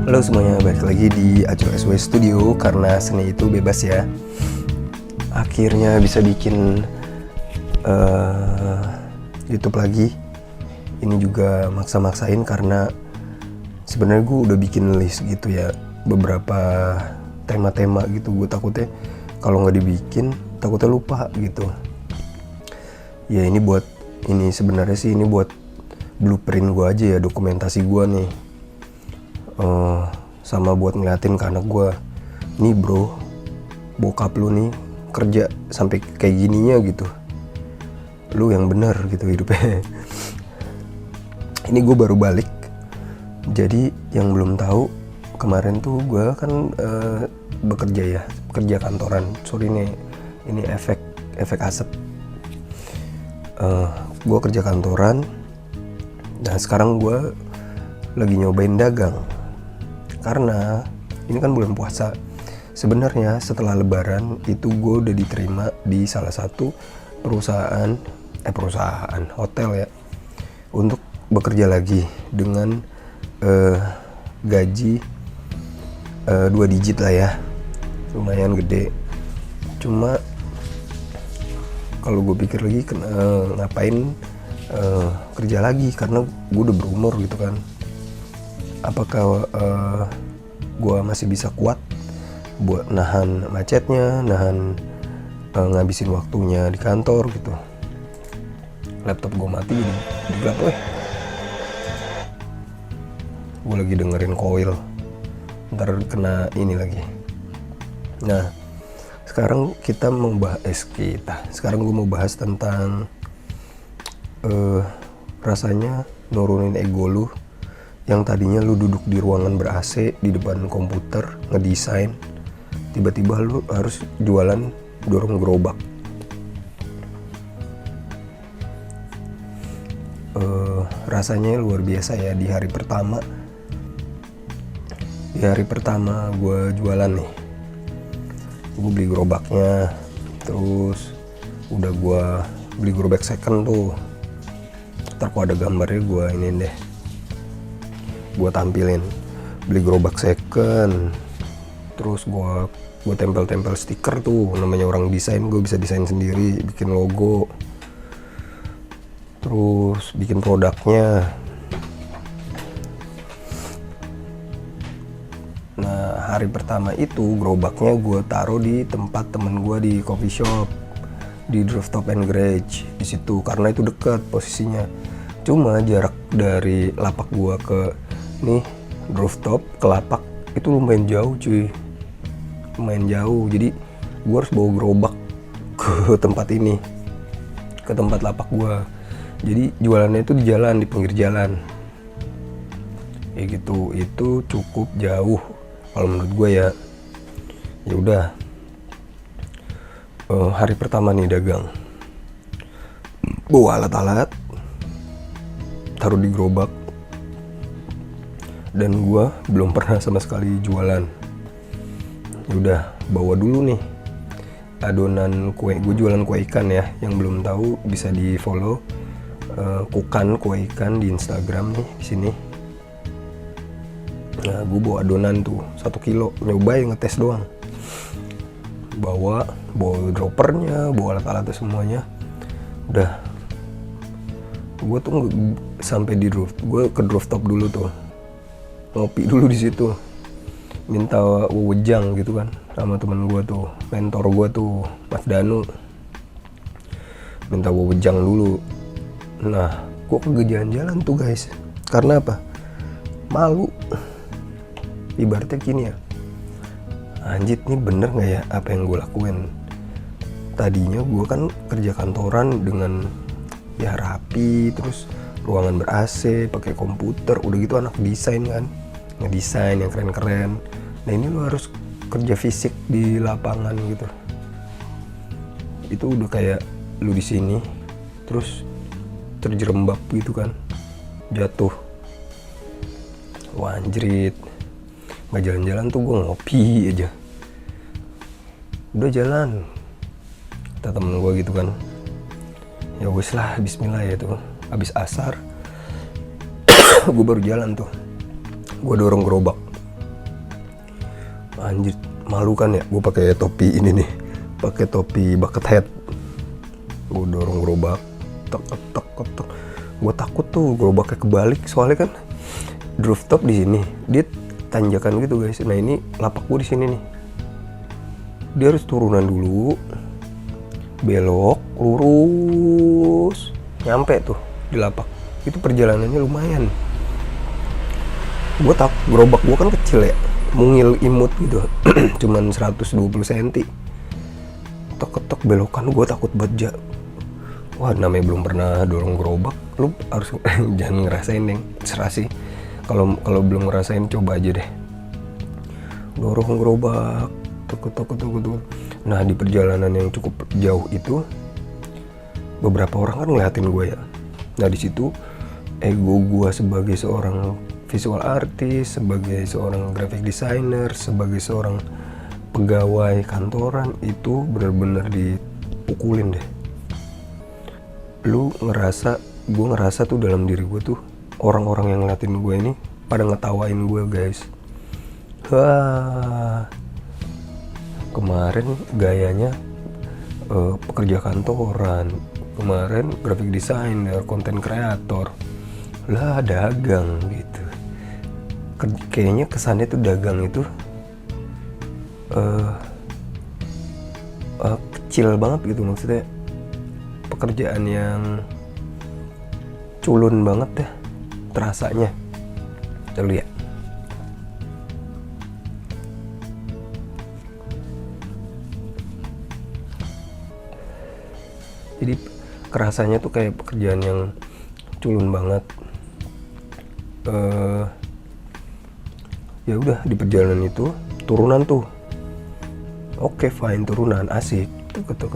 Halo semuanya, balik lagi di Aco SW Studio. Karena seni itu bebas ya. Akhirnya bisa bikin YouTube lagi. Ini juga maksa-maksain karena sebenarnya gue udah bikin list gitu ya, beberapa tema-tema gitu. Gue takutnya kalau nggak dibikin takutnya lupa gitu. Ya ini sebenarnya sih ini buat blueprint gue aja ya, dokumentasi gue nih. Sama buat ngeliatin ke anak gue, nih bro, bokap lu nih kerja sampai kayak gininya gitu, lu yang bener gitu hidupnya. Ini gue baru balik, jadi yang belum tahu, kemarin tuh gue kan bekerja kantoran. Sorry nih, ini efek asap. Gue kerja kantoran, dan sekarang gue lagi nyobain dagang. Karena ini kan bulan puasa. Sebenarnya setelah lebaran itu gue udah diterima di salah satu perusahaan hotel ya, untuk bekerja lagi dengan gaji 2 digit lah ya, lumayan gede. Cuma kalau gue pikir lagi ngapain kerja lagi, karena gue udah berumur gitu kan. Apakah gue masih bisa kuat buat nahan macetnya, ngabisin waktunya di kantor gitu. Laptop gue mati di gelap, gue lagi dengerin Coil, ntar kena ini lagi. Nah sekarang sekarang gue mau bahas tentang rasanya nurunin ego lu, yang tadinya lu duduk di ruangan ber-AC di depan komputer ngedesain, tiba-tiba lu harus jualan dorong gerobak. Rasanya luar biasa ya. Di hari pertama gue jualan nih, gue beli gerobaknya, terus udah gue beli gerobak second tuh. Ntar kalau ada gambarnya gue ini deh, gue tampilin. Beli gerobak second, terus gue tempel stiker tuh, namanya orang desain, gue bisa desain sendiri, bikin logo, terus bikin produknya. Nah hari pertama itu gerobaknya gue taruh di tempat temen gue di coffee shop, di Rooftop and Garage di situ, karena itu dekat posisinya. Cuma jarak dari lapak gue ke nih rooftop ke lapak itu lumayan jauh cuy, lumayan jauh. Jadi gue harus bawa gerobak ke tempat ini, ke tempat lapak gue. Jadi jualannya itu di jalan, di pinggir jalan kayak gitu. Itu cukup jauh kalau menurut gue ya. Ya udah, hari pertama nih dagang, bawa alat-alat, taruh di gerobak, dan gue belum pernah sama sekali jualan. Ya udah, bawa dulu nih adonan kue. Gue jualan kue ikan ya, yang belum tahu bisa di follow Kukan Kue Ikan di Instagram nih, di sini. Nah gue bawa adonan tuh 1 kilo, nyobain, ngetes doang. Bawa droppernya, bawa alat-alatnya semuanya. Udah, gue tuh sampai di gue ke rooftop dulu tuh, ngopi dulu di situ, minta wewejang gitu kan sama temen gue tuh, mentor gue tuh Mas Danu, minta wewejang dulu. Nah gue kagak jalan-jalan tuh guys, karena apa? Malu. Ibaratnya gini ya, anjir nih bener gak ya apa yang gue lakuin. Tadinya gue kan kerja kantoran dengan ya rapi, terus ruangan ber-AC, pakai komputer, udah gitu anak desain kan, ngedesain yang keren-keren. Nah ini lu harus kerja fisik di lapangan gitu. Itu udah kayak lu di sini terus terjerembab gitu kan, jatuh. Wah anjrit, nggak jalan-jalan tuh gue ngopi aja. Udah jalan, kata temen gue gitu kan. Ya wes lah, bismillah ya tuh. Abis asar gue baru jalan tuh, gue dorong gerobak Anjir, malu kan ya, gue pakai topi ini nih, pakai topi bucket hat. Gue dorong gerobak, tek tek tek. Gue takut tuh gerobaknya kebalik, soalnya kan rooftop di sini, dia tanjakan gitu guys. Nah ini lapak gue di sini nih, dia harus turunan dulu, belok, lurus, nyampe tuh di lapak. Itu perjalanannya lumayan. Gue tak, gerobak gue kan kecil ya, mungil imut gitu, cuman 120 cm. Tek belokan, gue takut banget. Wah, namanya belum pernah dorong gerobak, lu harus jangan ngerasain deh, serah sih. Kalau belum ngerasain, coba aja deh. Dorong gerobak, tuk. Nah, di perjalanan yang cukup jauh itu, beberapa orang kan ngeliatin gue ya. Nah, di situ ego gue sebagai seorang visual artist, sebagai seorang graphic designer, sebagai seorang pegawai kantoran itu benar-benar dipukulin deh. Gue ngerasa tuh dalam diri gue tuh orang-orang yang ngeliatin gue ini pada ngetawain gue guys. Kemarin gayanya pekerja kantoran, kemarin graphic designer, content creator, lah dagang gitu. Kayaknya kesannya tuh dagang itu kecil banget gitu, maksudnya pekerjaan yang culun banget deh terasanya. Lalu ya, jadi kerasanya tuh kayak pekerjaan yang culun banget. Ya udah, di perjalanan itu turunan tuh, oke fine, turunan asik, ketek,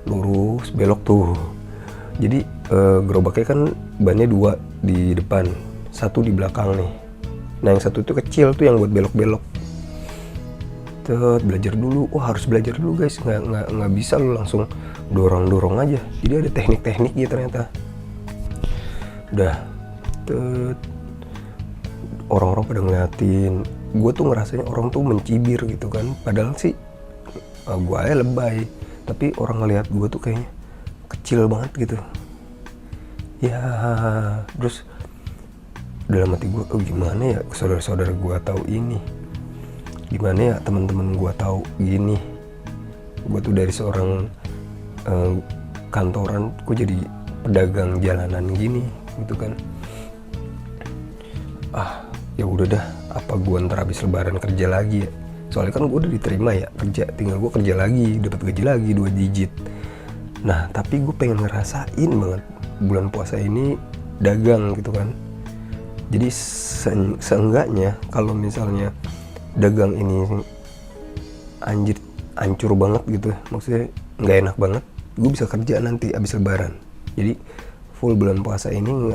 lurus belok tuh. Jadi gerobaknya kan bannya 2 di depan, 1 di belakang nih. Nah yang 1 tuh kecil tuh yang buat belok-belok. Belajar dulu, harus belajar dulu guys, nggak bisa lu langsung dorong aja. Jadi ada teknik-tekniknya ternyata. Udah, orang-orang pada ngeliatin, gue tuh ngerasanya orang tuh mencibir gitu kan. Padahal sih gue aja lebay, tapi orang ngeliat gue tuh kayaknya kecil banget gitu. Ya, terus dalam hati gue, gimana ya saudara-saudara gue tahu ini, gimana ya teman-teman gue tahu gini. Gue tuh dari seorang kantoran, gue jadi pedagang jalanan gini gitu kan. Ya udah dah, apa gue ntar habis lebaran kerja lagi ya, soalnya kan gue udah diterima ya kerja, tinggal gue kerja lagi, dapat gaji lagi 2 digit. Nah tapi gue pengen ngerasain banget bulan puasa ini dagang gitu kan. Jadi seenggaknya kalau misalnya dagang ini hancur banget gitu, maksudnya nggak enak banget, gue bisa kerja nanti abis lebaran. Jadi full bulan puasa ini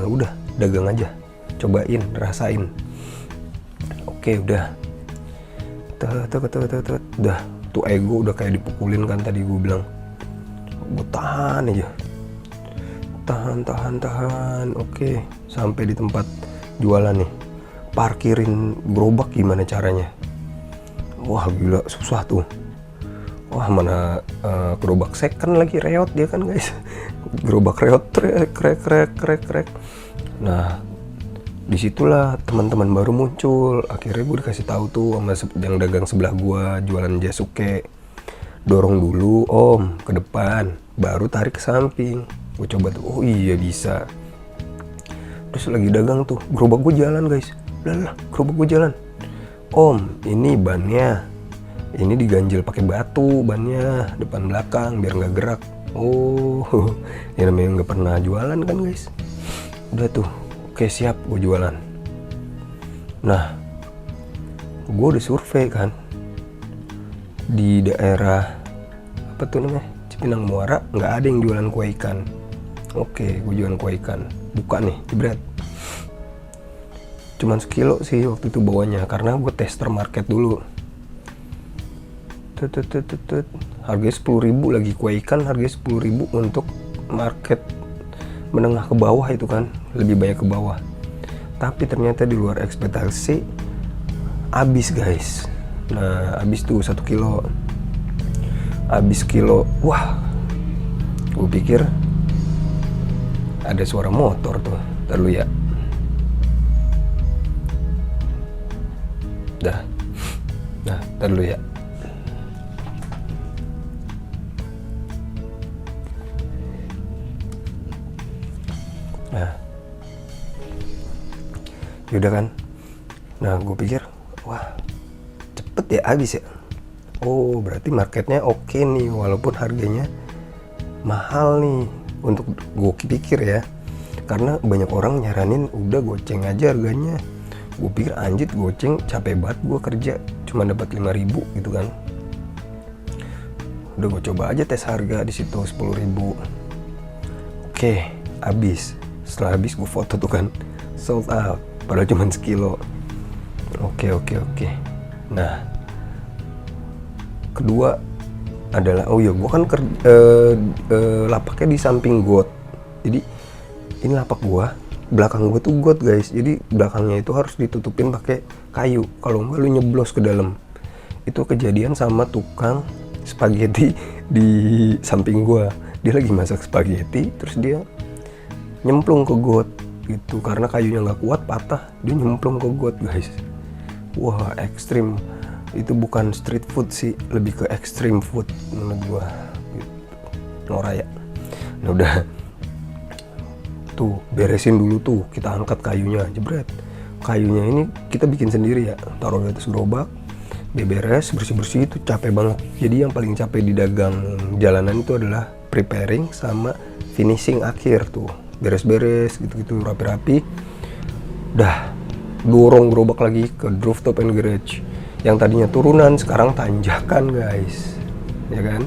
udah dagang aja, cobain, rasain. Oke udah, udah tuh ego udah kayak dipukulin kan tadi gue bilang. Gue tahan aja, tahan. Oke, sampai di tempat jualan nih, parkirin gerobak gimana caranya. Wah gila, susah tuh. Wah mana gerobak second lagi, reot dia kan guys. Gerobak reot, krek. Nah disitulah teman-teman baru muncul. Akhirnya gue dikasih tahu tuh sama yang dagang sebelah gue, jualan jasuke. Dorong dulu om ke depan, baru tarik ke samping. Gue coba tuh, oh iya bisa. Terus lagi dagang tuh, gerobak gue jalan guys. Lah, gerobak gue jalan. Om, ini bannya, ini diganjel pakai batu bannya, depan belakang biar nggak gerak. Oh, ya namanya nggak pernah jualan kan guys. Udah tuh, oke siap, gue jualan. Nah, gue udah survei kan di daerah apa tuh namanya, Cipinang Muara, nggak ada yang jualan kue ikan. Oke, gue jualan kue ikan, buka nih, jebret. Cuman sekilo sih waktu itu bawanya, karena gue tester market dulu. Harganya 10.000 lagi, kue ikan harganya 10.000 untuk market menengah ke bawah itu kan, lebih banyak ke bawah. Tapi ternyata di luar ekspektasi, habis guys. Nah habis tuh 1 kilo, habis kilo, wah gue pikir ada suara motor tuh. Ntar lu ya. Nah ntar lu ya. Nah yaudah kan. Nah gue pikir wah cepet ya habis ya. Oh berarti marketnya oke nih, walaupun harganya mahal nih untuk gue pikir ya. Karena banyak orang nyaranin udah goceng aja harganya. Gue pikir anjir goceng capek banget gue kerja cuma dapat 5.000 gitu kan. Udah gue coba aja tes harga di situ 10.000. Oke, habis. Setelah habis gue foto tuh kan sold out, padahal cuma sekilo. Oke. Nah, kedua adalah gue kan lapaknya di samping got. Jadi ini lapak gue, belakang gue tuh got guys. Jadi belakangnya itu harus ditutupin pakai kayu. Kalau enggak lu nyeblos ke dalam. Itu kejadian sama tukang spaghetti di samping gue. Dia lagi masak spaghetti, terus dia nyemplung ke got gitu. Karena kayunya nggak kuat, patah, dia nyemplung ke got guys. Wah ekstrim. Itu bukan street food sih, lebih ke extreme food menurut gue gitu. Norak ya. Nah udah tuh beresin dulu tuh, kita angkat kayunya, jebret. Kayunya ini kita bikin sendiri ya, taruh di atas gerobak, beres, bersih-bersih. Itu capek banget. Jadi yang paling capek di dagang jalanan itu adalah preparing sama finishing akhir tuh, beres-beres gitu-gitu, rapi-rapi. Dah dorong gerobak lagi ke rooftop and garage. Yang tadinya turunan sekarang tanjakan guys, ya kan?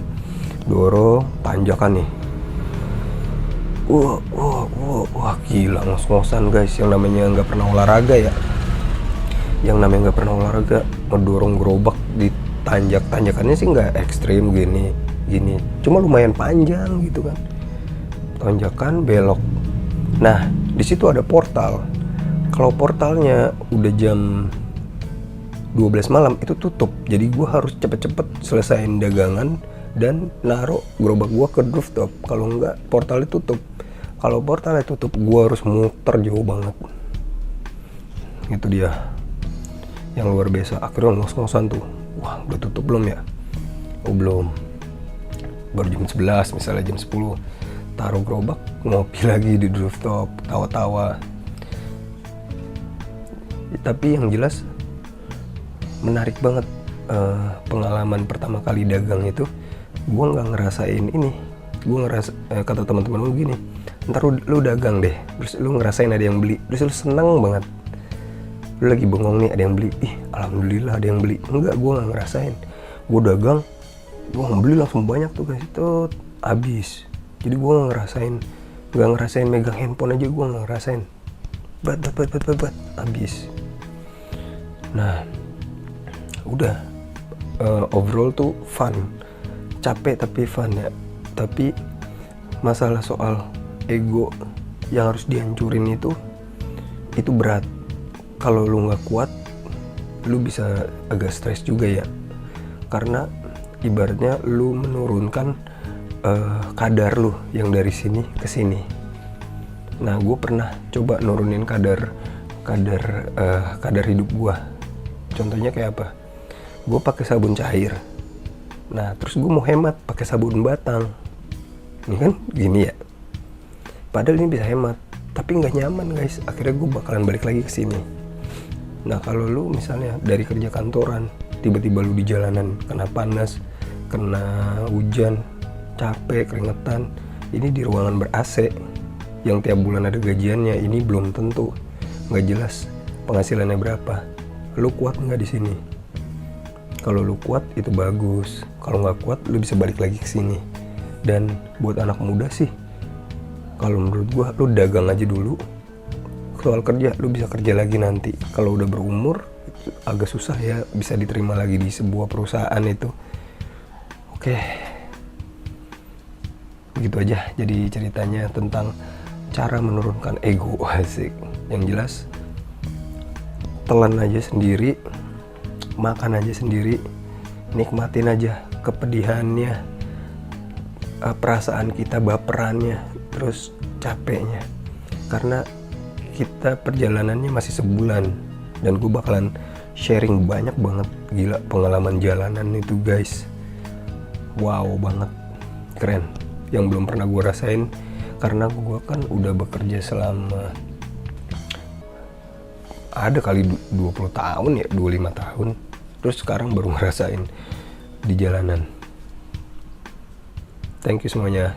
Dorong tanjakan nih. Wah gila, ngos-ngosan guys. Yang namanya nggak pernah olahraga ya, ngedorong gerobak di tanjakannya sih nggak ekstrim gini, cuma lumayan panjang gitu kan. Tanjakan belok. Nah di situ ada portal. Kalau portalnya udah jam 12 malam itu tutup. Jadi gue harus cepet-cepet selesaiin dagangan dan naruh gerobak gue ke rooftop. Kalau enggak portalnya tutup. Kalau portalnya tutup gue harus muter jauh banget. Itu dia yang luar biasa. Akhirnya ngos-ngosan tuh. Wah udah tutup belum ya? Oh belum. Baru jam 11 misalnya, jam 10. Taruh gerobak, ngopi lagi di rooftop, tawa-tawa. Tapi yang jelas menarik banget. Pengalaman pertama kali dagang itu gue nggak ngerasain ini. Gue ngerasa kata teman-teman gue gini, ntar lu dagang deh, terus lu ngerasain ada yang beli, terus lu seneng banget. Lu lagi bengong nih ada yang beli, ih alhamdulillah ada yang beli. Enggak, gue nggak ngerasain. Gue dagang, gue beli langsung banyak tuh guys, itu habis. Jadi gue nggak ngerasain megang handphone aja, gue nggak ngerasain. Bat habis. Nah udah, overall tuh fun, capek tapi fun ya. Tapi masalah soal ego yang harus dihancurin itu berat. Kalau lu nggak kuat, lu bisa agak stres juga ya. Karena ibaratnya lu menurunkan kadar lu yang dari sini ke sini. Nah, gue pernah coba nurunin kadar hidup gue. Contohnya kayak apa? Gue pakai sabun cair. Nah, terus gue mau hemat pakai sabun batang. Ini kan gini ya. Padahal ini bisa hemat, tapi nggak nyaman guys. Akhirnya gue bakalan balik lagi ke sini. Nah, kalau lu misalnya dari kerja kantoran, tiba-tiba lu di jalanan kena panas, kena hujan, capek, keringetan. Ini di ruangan ber-AC yang tiap bulan ada gajiannya, ini belum tentu. Nggak jelas penghasilannya berapa. Lu kuat nggak di sini? Kalau lu kuat itu bagus. Kalau nggak kuat lu bisa balik lagi ke sini. Dan buat anak muda sih, kalau menurut gua lu dagang aja dulu. Soal kerja lu bisa kerja lagi nanti. Kalau udah berumur agak susah ya bisa diterima lagi di sebuah perusahaan itu. Oke. Begitu aja jadi ceritanya tentang cara menurunkan ego. Asik. Yang jelas telan aja sendiri, makan aja sendiri, nikmatin aja kepedihannya, perasaan kita, baperannya, terus capeknya. Karena kita perjalanannya masih sebulan, dan gue bakalan sharing banyak banget. Gila, pengalaman jalanan itu guys, wow banget, keren. Yang belum pernah gue rasain, karena gue kan udah bekerja selama ada kali 20 tahun ya, 25 tahun. Terus sekarang baru ngerasain di jalanan. Thank you semuanya.